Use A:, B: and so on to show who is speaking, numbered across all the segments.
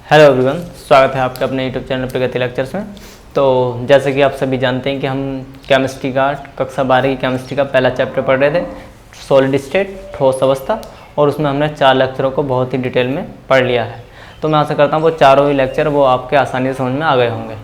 A: Hello everyone, स्वागत है आपका अपने यूट्यूब चैनल प्रगति लेक्चर्स में। तो जैसे कि आप सभी जानते हैं कि हम केमिस्ट्री का कक्षा 12 की केमिस्ट्री का पहला चैप्टर पढ़ रहे थे, सॉलिड स्टेट, ठोस अवस्था, और उसमें हमने 4 लेक्चरों को बहुत ही डिटेल में पढ़ लिया है। तो मैं आशा करता हूँ वो चारों ही लेक्चर वो आपके आसानी से समझ में आ गए होंगे।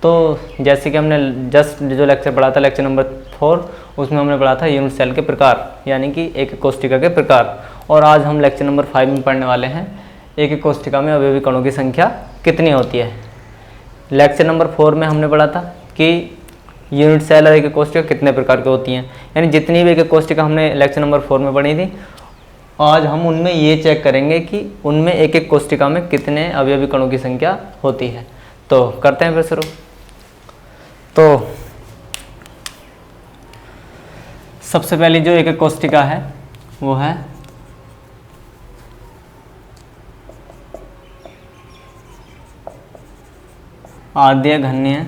A: तो जैसे कि हमने जस्ट जो लेक्चर पढ़ा था, लेक्चर नंबर 4, उसमें हमने पढ़ा था यूनिट सेल के प्रकार, यानी कि एक कोशिका के प्रकार। और आज हम लेक्चर नंबर 5 में पढ़ने वाले हैं एक कोशिका में अवयवी कणों की संख्या कितनी होती है। लेक्चर नंबर 4 में हमने पढ़ा था कि यूनिट सेल और एक कोशिका कितने प्रकार की होती हैं, यानी जितनी भी एक कोशिका हमने लेक्चर नंबर 4 में पढ़ी थी, आज हम उनमें ये चेक करेंगे कि उनमें एक एक कोशिका में कितने अवयवी कणों की संख्या होती है। तो करते हैं फिर शुरू। तो सबसे पहली जो एक कोशिका है वो है आद्य घन्य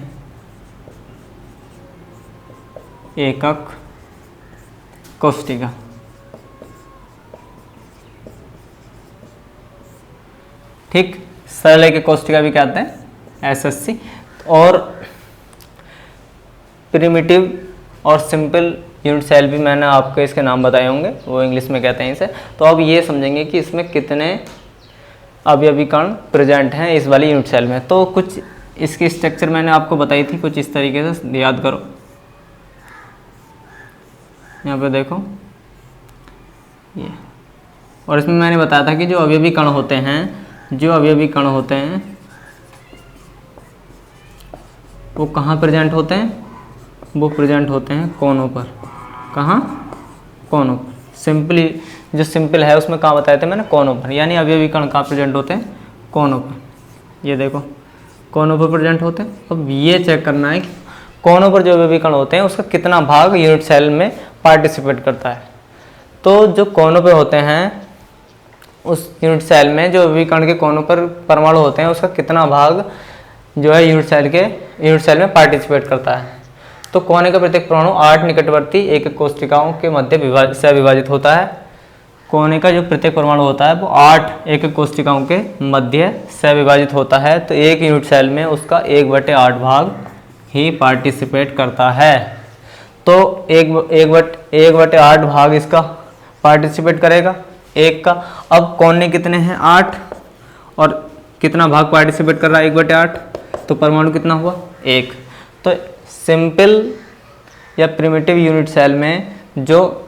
A: एकक कोशिका। ठीक, सरल एक कोशिका भी कहते हैं, SSC। और प्रिमिटिव और सिंपल यूनिट सेल भी मैंने आपको इसके नाम बताए होंगे, वो इंग्लिश में कहते हैं इसे। तो अब ये समझेंगे कि इसमें कितने अवयवी कण प्रेजेंट हैं इस वाली यूनिट सेल में। तो कुछ इसकी स्ट्रक्चर मैंने आपको बताई थी, कुछ इस तरीके से याद करो। यहाँ पे देखो ये, और इसमें मैंने बताया था कि जो अवयवी कण होते हैं वो कहाँ प्रेजेंट होते हैं, वो प्रेजेंट होते हैं कोनों पर। कहाँ? कोनों पर। सिंपली जो सिंपल है उसमें कहाँ बताए थे मैंने, कोनों पर। यानी अवयवी कण कहाँ प्रेजेंट होते हैं, कोनों पर। ये देखो कोनों पर प्रेजेंट होते हैं। अब ये चेक करना है कि कोनों पर जो अवयवी कण होते हैं उसका कितना भाग यूनिट सेल में पार्टिसिपेट करता है। तो जो कोनों पर होते हैं उस यूनिट सेल में, जो अवयवी कण के कोनों पर परमाणु होते हैं, उसका कितना भाग जो है यूनिट सेल में पार्टिसिपेट करता है। तो कोने का प्रत्येक परमाणु 8 निकटवर्ती एक कोशिकाओं के मध्य से विभाजित होता है। कोने का जो प्रत्येक परमाणु होता है वो 8 एक कोशिकाओं के मध्य से विभाजित होता है। तो एक यूनिट सेल में उसका 1/8 भाग ही पार्टिसिपेट करता है। तो 1/8 भाग इसका पार्टिसिपेट करेगा, एक का। अब कोने कितने हैं, 8, और कितना भाग पार्टिसिपेट कर रहा है, 1/8। तो परमाणु कितना हुआ, 1। तो सिंपल या प्रिमिटिव यूनिट सेल में जो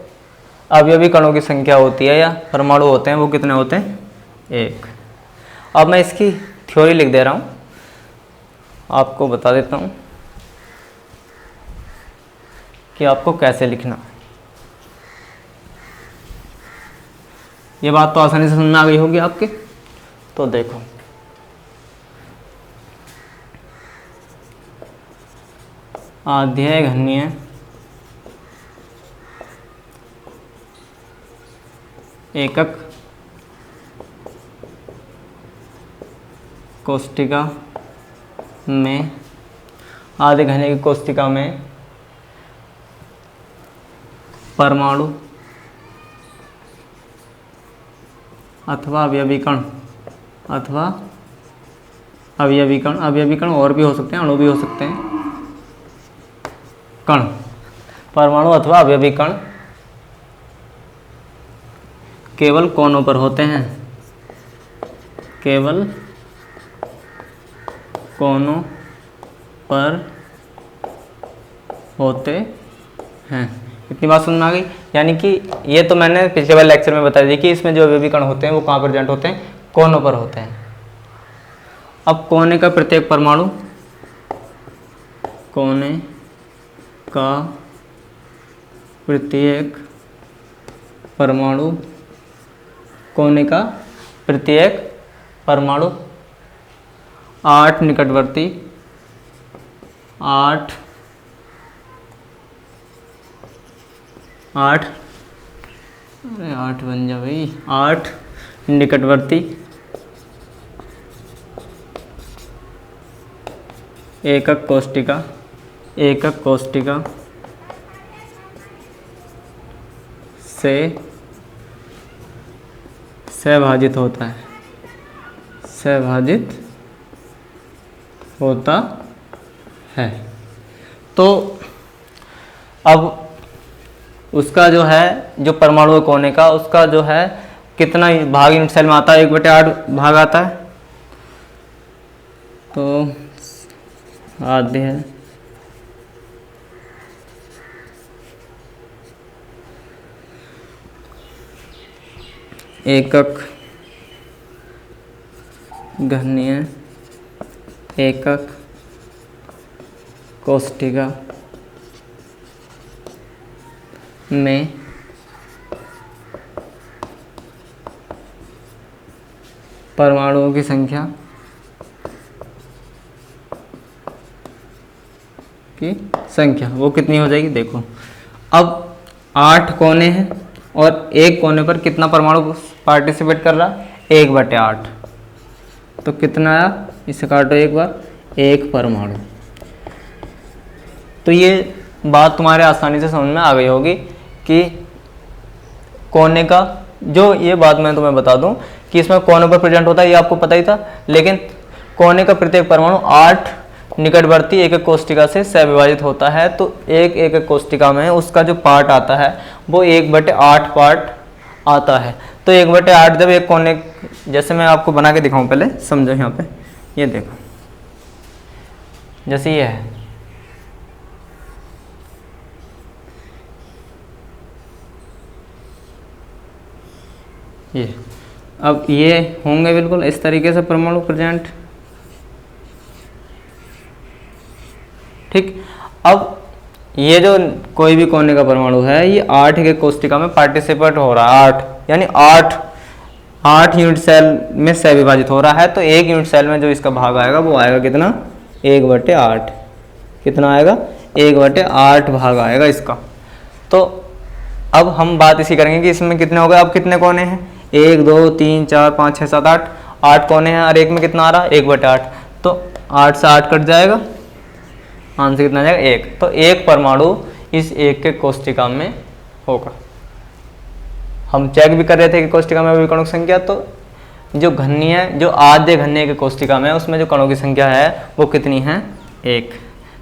A: अवयवी कणों की संख्या होती है या परमाणु होते हैं वो कितने होते हैं, 1। अब मैं इसकी थ्योरी लिख दे रहा हूँ, आपको बता देता हूँ कि आपको कैसे लिखना। ये बात तो आसानी से समझ में आ गई होगी आपके। तो देखो, आद्य घन्य एकक कोशिका में, आद्य घन्य की कोशिका में परमाणु अथवा अवयवी कण अवयवी कण और भी हो सकते हैं, अणु भी हो सकते हैं। कण, परमाणु अथवा अवयवी कण केवल कोनों पर होते हैं, केवल कोनों पर होते हैं। इतनी बात समझ में आ गई। यानी कि ये तो मैंने पिछले वाले लेक्चर में बता दी कि इसमें जो अवयवी कण होते हैं वो कहाँ प्रेजेंट होते हैं, कोनों पर होते हैं। अब कोने का प्रत्येक परमाणु, कोने का प्रत्येक परमाणु, कोने का प्रत्येक परमाणु 8 निकटवर्ती, 8 बन जा भाई, 8 निकटवर्ती एकक कोशिका से सहभाजित होता है, सहभाजित होता है। तो अब उसका जो है जो परमाणु कोने का उसका जो है कितना भाग यूनिट सेल में आता है, 1/8 भाग आता है। तो आधे है एकक घनीय एकक कोष्ठिका में परमाणुओं की संख्या वो कितनी हो जाएगी। देखो अब 8 कोने हैं और एक कोने पर कितना परमाणु पार्टिसिपेट कर रहा है, 1/8। तो कितना आया, इसे काटो एक बार, 1 परमाणु। तो ये बात तुम्हारे आसानी से समझ में आ गई होगी कि कोने का जो, ये बात मैं तुम्हें बता दूं कि इसमें कोने पर प्रेजेंट होता है, ये आपको पता ही था। लेकिन कोने का प्रत्येक परमाणु 8 निकटवर्ती एक एक कोष्ठिका से सहविभाजित होता है। तो एक एक कोष्ठिका में उसका जो पार्ट आता है वो 1/8 पार्ट आता है। तो 1/8 जब एक कोने, जैसे मैं आपको बना के दिखाऊं, पहले समझो। यहाँ पे ये देखो, जैसे ये है, ये अब ये होंगे बिल्कुल इस तरीके से परमाणु प्रेजेंट। ठीक, अब ये जो कोई भी कोने का परमाणु है ये 8 के कोष्ठिका में पार्टिसिपेट हो रहा है, 8 यानी 8 यूनिट सेल में सह विभाजित हो रहा है। तो एक यूनिट सेल में जो इसका भाग आएगा वो आएगा कितना, 1/8। कितना आएगा, 1/8 भाग आएगा इसका। तो अब हम बात इसी करेंगे कि इसमें कितने हो गए। अब कितने कोने हैं, 1 2 3 4 5 6 7 8, 8 कोने हैं और एक में कितना आ रहा है, 1/8। तो 8 से 8 कट जाएगा, आंसर कितना जाएगा, 1। तो एक परमाणु इस एक के कोष्ठिका में होगा। हम चेक भी कर रहे थे कि कोष्ठिका में अभिकरणों की संख्या, तो जो घन्य है, जो आद्य घन्य के कोष्ठिका में उसमें जो कणों की संख्या है वो कितनी है, 1।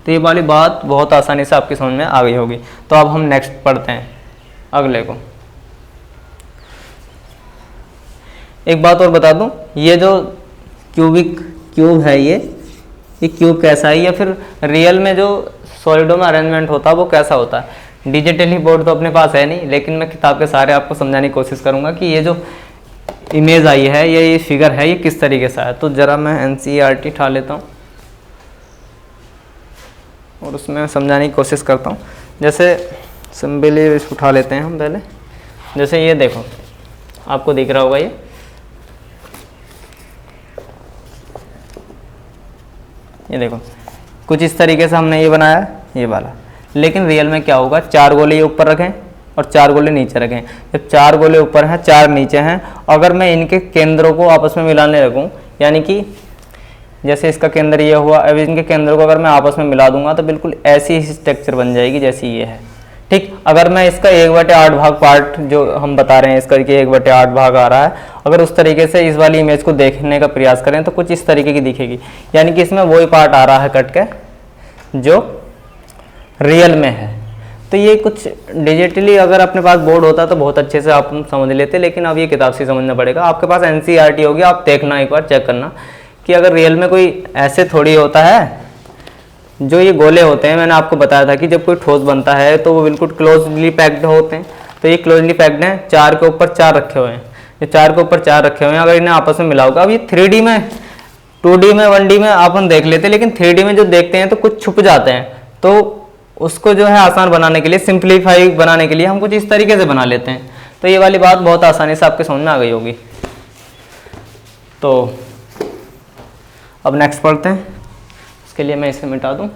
A: तो ये वाली बात बहुत आसानी से आपकी समझ में आ गई होगी। तो अब हम नेक्स्ट पढ़ते हैं अगले को। एक बात और बता दूं, ये जो क्यूब है ये क्यूब कैसा है, या फिर रियल में जो सॉलिडों में अरेंजमेंट होता है वो कैसा होता है। डिजिटली बोर्ड तो अपने पास है नहीं, लेकिन मैं किताब के सारे आपको समझाने की कोशिश करूंगा कि ये जो इमेज आई है या ये फिगर है ये किस तरीके से है। तो ज़रा मैं NCERT उठा लेता हूँ और उसमें समझाने की कोशिश करता हूँ। जैसे सिंपली उठा लेते हैं हम पहले। जैसे ये देखो, आपको दिख रहा होगा ये देखो, कुछ इस तरीके से हमने ये बनाया ये वाला। लेकिन रियल में क्या होगा, 4 गोले ये ऊपर रखें और 4 गोले नीचे रखें। जब 4 गोले ऊपर हैं 4 नीचे हैं, अगर मैं इनके केंद्रों को आपस में मिलाने लगूं, यानी कि जैसे इसका केंद्र ये हुआ, अब इनके केंद्रों को अगर मैं आपस में मिला दूंगा तो बिल्कुल ऐसी ही स्ट्रक्चर बन जाएगी जैसी ये है। ठीक, अगर मैं इसका 1/8 भाग पार्ट जो हम बता रहे हैं इसका कि 1/8 भाग आ रहा है, अगर उस तरीके से इस वाली इमेज को देखने का प्रयास करें तो कुछ इस तरीके की दिखेगी। यानी कि इसमें वही पार्ट आ रहा है कट के जो रियल में है। तो ये कुछ डिजिटली अगर अपने पास बोर्ड होता तो बहुत अच्छे से आप समझ लेते, लेकिन अब ये किताब से समझना पड़ेगा। आपके पास NCERT होगी, आप देखना एक बार, चेक करना कि अगर रियल में कोई ऐसे थोड़ी होता है। जो ये गोले होते हैं, मैंने आपको बताया था कि जब कोई ठोस बनता है तो वो बिल्कुल क्लोजली पैक्ड होते हैं। तो ये क्लोजली पैक्ड हैं, 4 के ऊपर 4 रखे हुए हैं। ये 4 के ऊपर 4 रखे हुए हैं, अगर इन्हें आपस में मिलाओगे। अब ये 3D में, 2D में, 1D में अपन देख लेते हैं, लेकिन 3D में जो देखते हैं तो कुछ छुप जाते हैं। तो उसको जो है आसान बनाने के लिए, सिंप्लीफाई बनाने के लिए हम कुछ इस तरीके से बना लेते हैं। तो ये वाली बात बहुत आसानी से आपके समझ में आ गई होगी। तो अब नेक्स्ट पढ़ते हैं। इसके लिए मैं इसे मिटा दूं।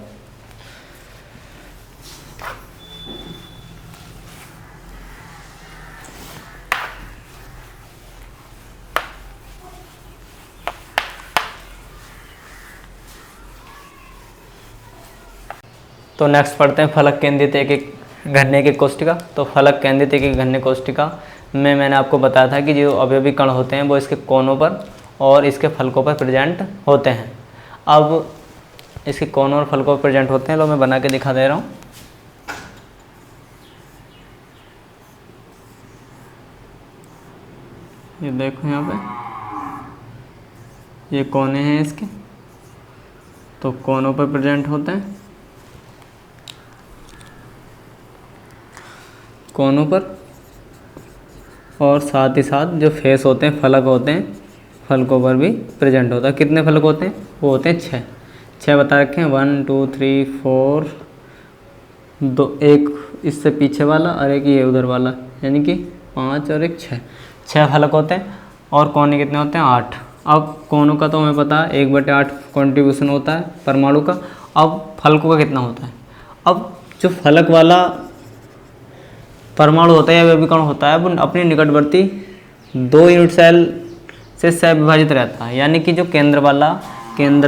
A: तो नेक्स्ट पढ़ते हैं फलक केंद्रित एक एक घन्य के कोष्ठिका। तो फलक केंद्रित एक एक घन्य कोष्ठिका में मैंने आपको बताया था कि जो अवयवी कण होते हैं वो इसके कोनों पर और इसके फलकों पर प्रेजेंट होते हैं। अब इसके कोनों और फलकों पर प्रेजेंट होते हैं। लो मैं बना के दिखा दे रहा हूँ। ये देखो यहाँ पे ये कोने हैं इसके, तो कोनों पर प्रेजेंट होते हैं, कोनों पर, और साथ ही साथ जो फेस होते हैं, फलक होते हैं, फलकों पर भी प्रेजेंट होता है। कितने फलक होते हैं? वो होते हैं 6। 6 बता रखे हैं, 1 2 3 4, 2 एक इससे पीछे वाला और एक ये उधर वाला, यानी कि 5 और एक 6 फलक होते हैं। और कोने कितने होते हैं? 8। अब कोनों का तो हमें पता है 1/8 कंट्रीब्यूशन होता है परमाणु का। अब फलकों का कितना होता है? अब जो फलक वाला परमाणु होता है या विकर्ण होता है वो अपने निकटवर्ती 2 यूनिट सेल से सह विभाजित रहता है, यानी कि जो केंद्र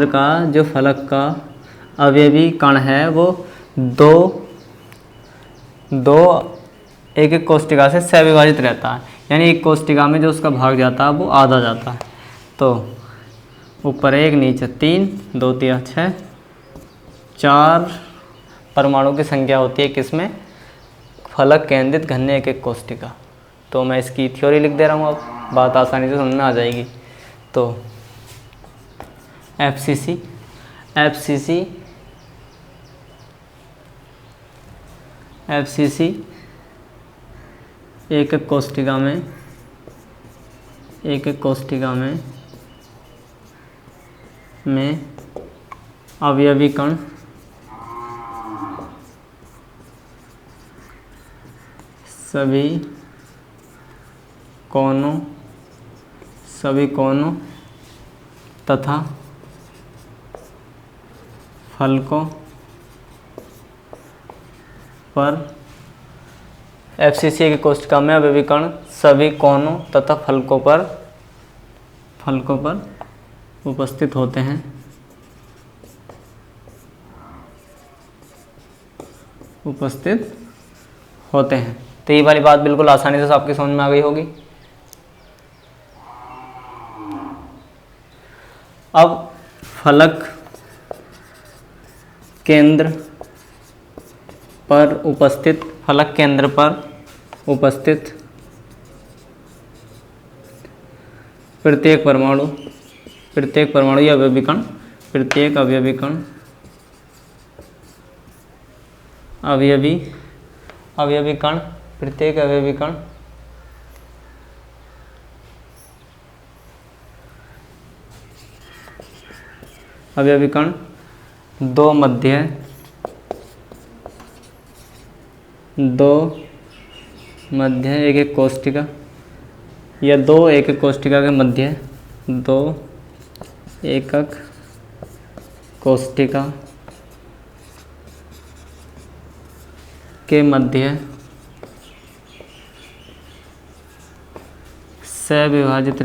A: का जो फलक का अवयवी कण है वो दो एक एक कोष्टिका से सह विभाजित रहता है, यानी एक कोष्टिका में जो उसका भाग जाता है वो आधा जाता है। तो ऊपर 1 नीचे 3, 2 3 6, 4 परमाणु की संख्या होती है किसमें? फलक केंद्रित घन एक एक कोष्टिका। तो मैं इसकी थ्योरी लिख दे रहा हूँ, अब बात आसानी से समझ में आ जाएगी। तो FCC एक एक कोष्टिका में अवयवी कण सभी कोनों तथा फलकों पर FCC की कोशिका में अवयवी कण सभी कोनों तथा फलकों पर उपस्थित होते हैं। तो ये वाली बात बिल्कुल आसानी से आपकी समझ में आ गई होगी। अब फलक केंद्र पर उपस्थित प्रत्येक परमाणु या अवयवी कण प्रत्येक अवयवी कण दो मध्य एक एक कोष्टिका या 2 एक एक कोष्टिका के मध्य 2 एकक कोष्टिका के मध्य सहभाजित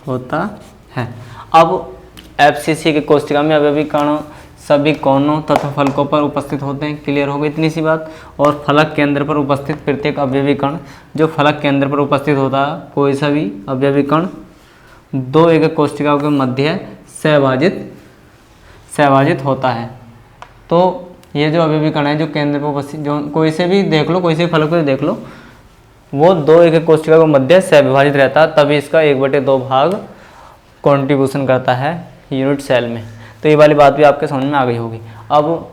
A: होता है। अब FCC की कोष्टिका में अवयवी कण सभी कोनों तथा फलकों पर उपस्थित होते हैं। क्लियर हो गई इतनी सी बात। और फलक केंद्र पर उपस्थित प्रत्येक अवयवी कण, जो फलक केंद्र पर उपस्थित होता है कोई सा भी अवयवी कण 2 एक कोष्टिकाओं के मध्य सहभाजित होता है। तो ये जो अवयवी कण है जो केंद्र पर उपस्थित, जो कोई से भी देख लो, कोई से फलक पर देख लो, वो 2 एक कोष्टिका के मध्य सहविभाजित रहता है, तभी इसका 1/2 भाग कंट्रीब्यूशन करता है यूनिट सेल में। तो ये वाली बात भी आपके समझ में आ गई होगी। अब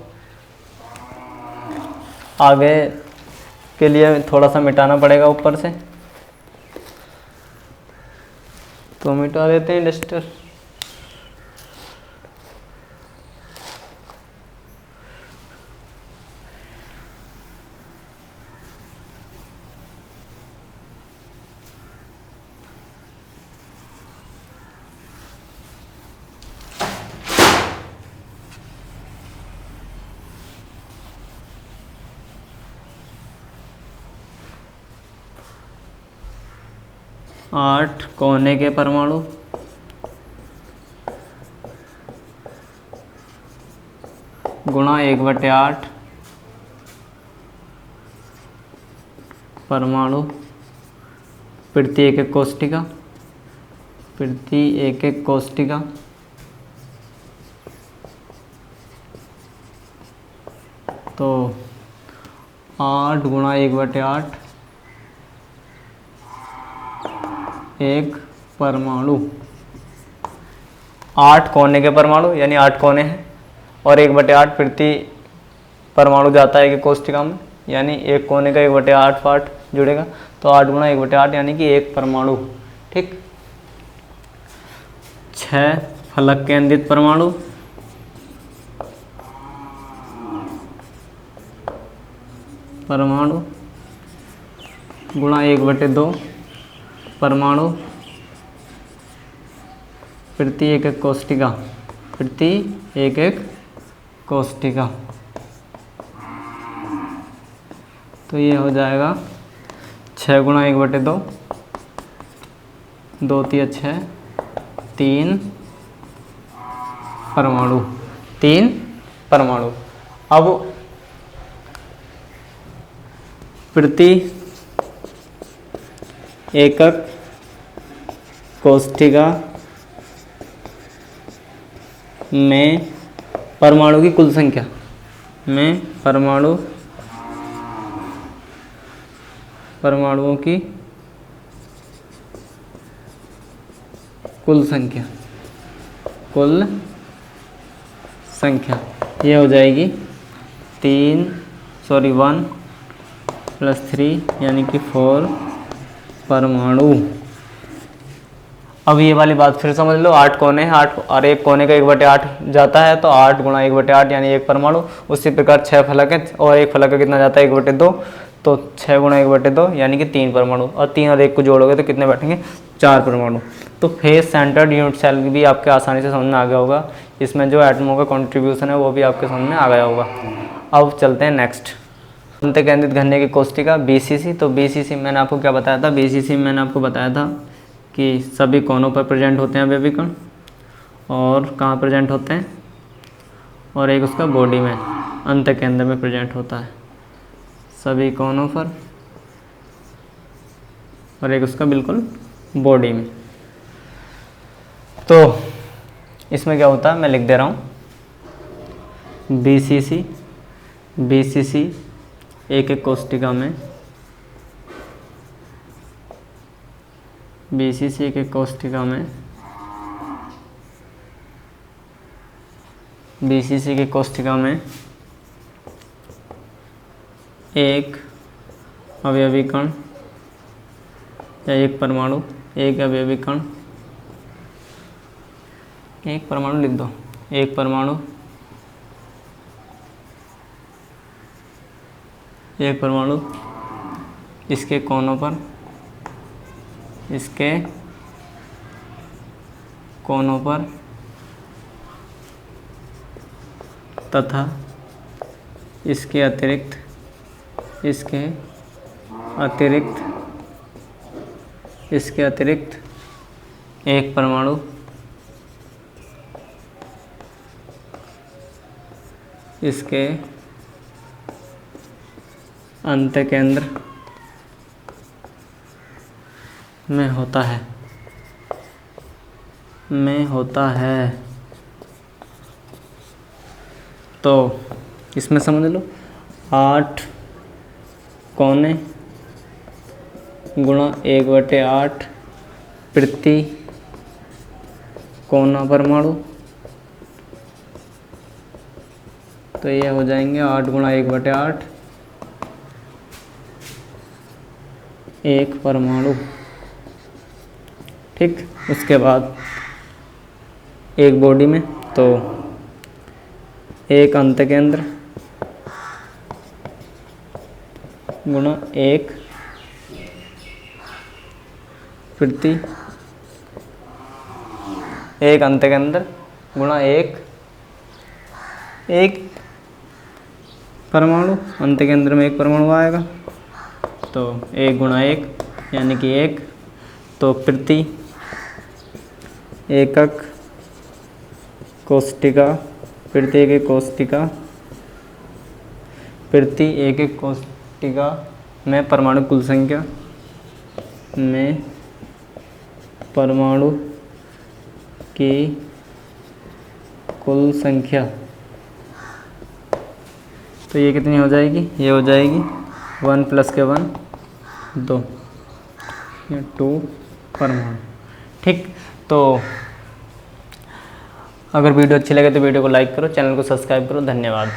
A: आगे के लिए थोड़ा सा मिटाना पड़ेगा ऊपर से, तो मिटा देते हैं डस्टर। आठ कोने के परमाणु गुणा 1/8 परमाणु प्रति एक एक कोष्टिका, प्रति एक एक कोष्टिका। तो 8 गुणा 1/8 एक परमाणु। 8 कोने के परमाणु यानी 8 कोने हैं और 1/8 प्रति परमाणु जाता है एक कोष्टिका में, यानी एक कोने का 1/8 पार्ट जुड़ेगा। तो 8 गुणा 1/8 यानी कि एक परमाणु। ठीक। 6 फलक केंद्रित परमाणु, परमाणु गुणा 1/2 परमाणु प्रति एक एक कोष्टिका, प्रति एक एक कोष्टिका। तो ये हो जाएगा 6 गुणा 1/2, 2 3 6, 3 परमाणु, 3 परमाणु। अब प्रति एकक कोष्टिका में परमाणु की कुल संख्या, में परमाणुओं की कुल संख्या, ये हो जाएगी 1 + 3 यानी कि 4 परमाणु। अब ये वाली बात फिर समझ लो, 8 कोने हैं, 8 और एक कोने का 1/8 जाता है, तो 8 गुणा 1/8 यानी एक परमाणु। उसी प्रकार 6 फलक है और एक फलक का कितना जाता है 1/2, तो 6 गुणा 1/2 यानी कि 3 परमाणु, और 3 और 1 को जोड़ोगे तो कितने बैठेंगे 4 परमाणु। तो फेस सेंटर्ड यूनिट सेल भी आपके आसानी से समझ में आ गया होगा। इसमें जो एटमों का कॉन्ट्रीब्यूशन है वो भी आपके समझ में आ गया होगा। अब चलते हैं नेक्स्ट, अंत केंद्रित घनत्व की कोष्टिका BCC। तो BCC मैंने आपको क्या बताया था, BCC में मैंने आपको बताया था कि सभी कोनों पर प्रेजेंट होते हैं अवयवी कण, और कहाँ प्रेजेंट होते हैं, और एक उसका बॉडी में अंत केंद्र में प्रेजेंट होता है, सभी कोनों पर, और एक उसका बिल्कुल बॉडी में। तो इसमें क्या होता है मैं लिख दे रहा हूँ, BCC एक एक कोष्टिका में, BCC एक एक कोष्टिका में, BCC की कोष्टिका में एक अवयवी कण या एक परमाणु, एक अवयवी कण, एक परमाणु लिख दो, एक परमाणु, एक परमाणु इसके कोनों पर, इसके कोनों पर तथा इसके अतिरिक्त एक परमाणु इसके अंत केंद्र में होता है। तो इसमें समझ लो 8 कोने गुणा 1/8 प्रति कोना परमाणु, तो ये हो जाएंगे 8 गुणा 1/8 एक परमाणु। ठीक। उसके बाद एक बॉडी में, तो एक अंत केंद्र गुणा 1 प्रति एक अंत केंद्र गुणा एक परमाणु, अंत केंद्र में एक परमाणु आएगा, तो 1 गुणा 1 यानी कि 1, तो प्रति एकक कोष्टिका, प्रति एक कोष्टिका में परमाणु कुल संख्या में परमाणु की कुल संख्या, तो ये कितनी हो जाएगी, ये हो जाएगी 1 + के 1 2, ये 2 परमाणु। ठीक, तो अगर वीडियो अच्छी लगे तो वीडियो को लाइक करो, चैनल को सब्सक्राइब करो। धन्यवाद।